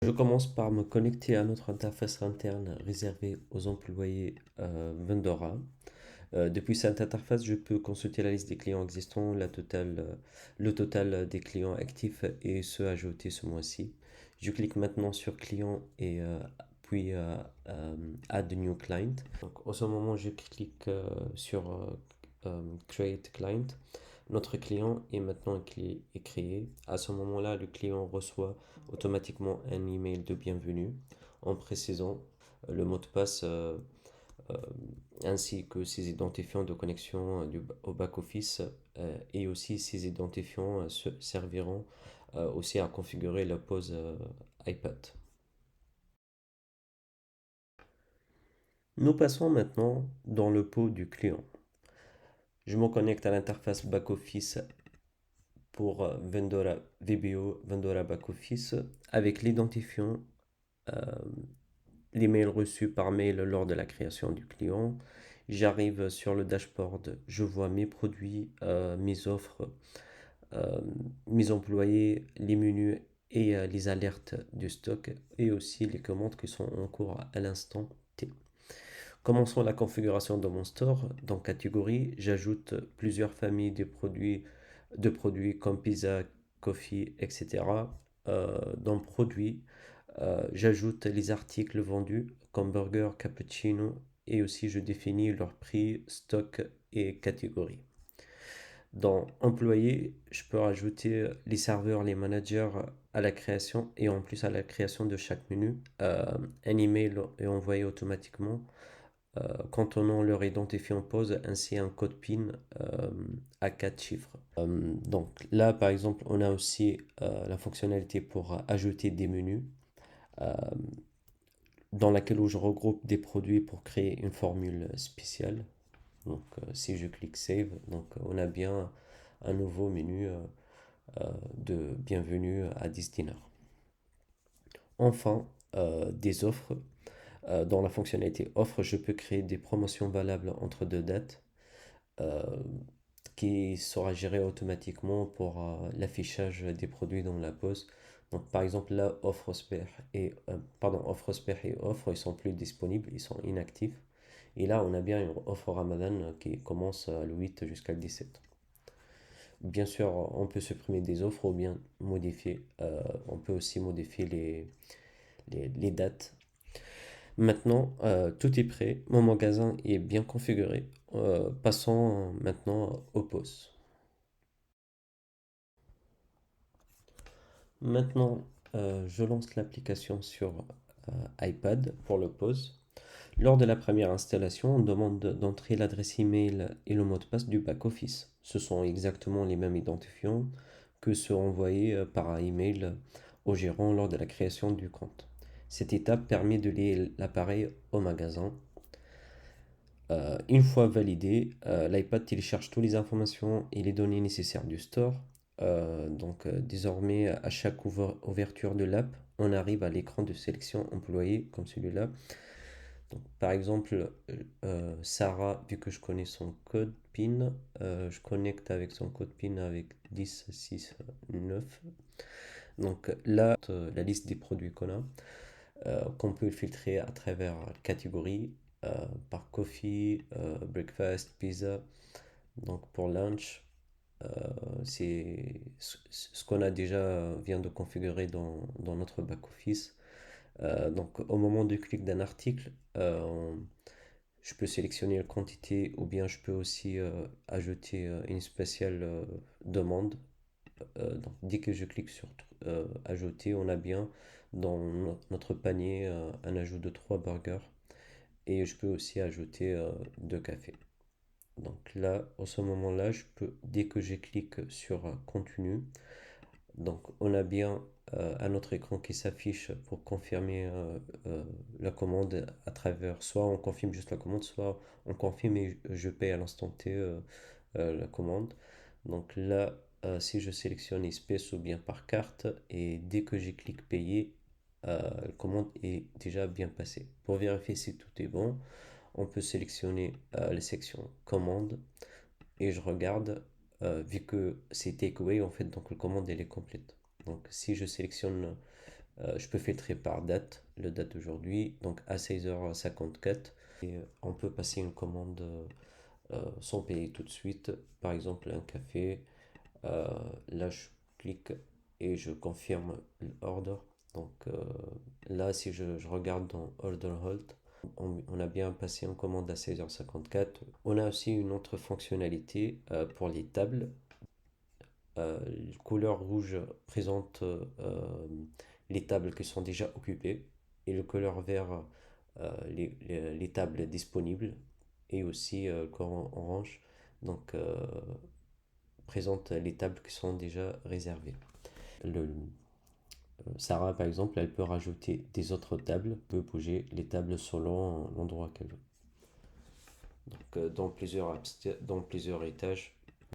Je commence par me connecter à notre interface interne réservée aux employés Vendora. Depuis cette interface, je peux consulter la liste des clients existants, le total des clients actifs et ceux ajoutés ce mois-ci. Je clique maintenant sur client et puis Add New Client. Donc, en ce moment, je clique sur Create Client. Notre client est maintenant est créé. À ce moment-là, le client reçoit automatiquement un email de bienvenue en précisant le mot de passe euh, ainsi que ses identifiants de connexion au back-office et aussi ces identifiants serviront aussi à configurer la pause iPad. Nous passons maintenant dans le pot du client. Je me connecte à l'interface back-office pour Vendora VBO, Vendora Back-Office avec l'identifiant, euh, l'email reçu par mail lors de la création du client. J'arrive sur le dashboard, je vois mes produits, mes offres, euh, mes employés, les menus et les alertes du stock et aussi les commandes qui sont en cours à l'instant T. Commençons la configuration de mon store. Dans catégorie, j'ajoute plusieurs familles de produits comme pizza, coffee, etc. Dans produits, j'ajoute les articles vendus comme burger, cappuccino et aussi je définis leur prix, stock et catégorie. Dans employés, je peux rajouter les serveurs, les managers à la création et en plus à la création de chaque menu. Un email est envoyé automatiquement contenant leur identifiant pause ainsi un code PIN à 4 chiffres. Donc là, par exemple, on a aussi la fonctionnalité pour ajouter des menus euh, dans laquelle où je regroupe des produits pour créer une formule spéciale. Donc si je clique Save, donc on a bien un nouveau menu de bienvenue à 10 dinars. Enfin, des offres. Dans la fonctionnalité offre, je peux créer des promotions valables entre deux dates euh, qui sera géré automatiquement pour l'affichage des produits dans la pause. Donc par exemple là, offre spare et offre, ils sont plus disponibles, ils sont inactifs. Et là, on a bien une offre Ramadan qui commence le 8 jusqu'à le 17. Bien sûr, on peut supprimer des offres ou bien modifier. On peut aussi modifier les dates. Maintenant, tout est prêt. Mon magasin est bien configuré. Passons maintenant aux pauses. Maintenant, je lance l'application sur iPad pour le pause. Lors de la première installation, on demande d'entrer l'adresse email et le mot de passe du back-office. Ce sont exactement les mêmes identifiants que ceux envoyés par email au gérant lors de la création du compte. Cette étape permet de lier l'appareil au magasin. Une fois validé, l'iPad télécharge toutes les informations et les données nécessaires du store. Désormais, à chaque ouverture de l'app, on arrive à l'écran de sélection employé comme celui-là. Donc, par exemple, Sarah, vu que je connais son code PIN, je connecte avec son code PIN avec 10, 6, 9. Donc là, la liste des produits qu'on a, qu'on peut filtrer à travers catégorie, par coffee, breakfast, pizza. Donc pour lunch, euh, c'est ce qu'on a déjà vient de configurer dans notre back-office. Donc au moment du clic d'un article, je peux sélectionner la quantité ou bien je peux aussi ajouter une spéciale demande. Donc, dès que je clique sur ajouter, on a bien dans notre panier un ajout de 3 burgers et je peux aussi ajouter 2 cafés. Donc là, à ce moment-là, dès que je clique sur continue, donc on a bien un autre écran qui s'affiche pour confirmer la commande à travers, soit on confirme juste la commande, soit on confirme et je paye à l'instant T la commande. Donc là, si je sélectionne espèce ou bien par carte, et dès que j'ai cliqué payer, la commande est déjà bien passée. Pour vérifier si tout est bon, on peut sélectionner la section commande et je regarde, vu que c'est takeaway en fait, donc la commande elle est complète. Donc si je sélectionne Je peux filtrer par date, le date d'aujourd'hui, donc à 16h54. Et on peut passer une commande sans payer tout de suite. Par exemple, un café. Euh, Là, je clique et je confirme l'order. Donc là, si je regarde dans Order Hold, on a bien passé en commande à 16h54. On a aussi une autre fonctionnalité pour les tables. La couleur rouge présente les tables qui sont déjà occupées et le couleur vert les tables disponibles et aussi le couleur orange donc présente les tables qui sont déjà réservées. Sarah par exemple elle peut rajouter des autres tables, peut bouger les tables selon l'endroit qu'elle veut. Donc dans plusieurs étages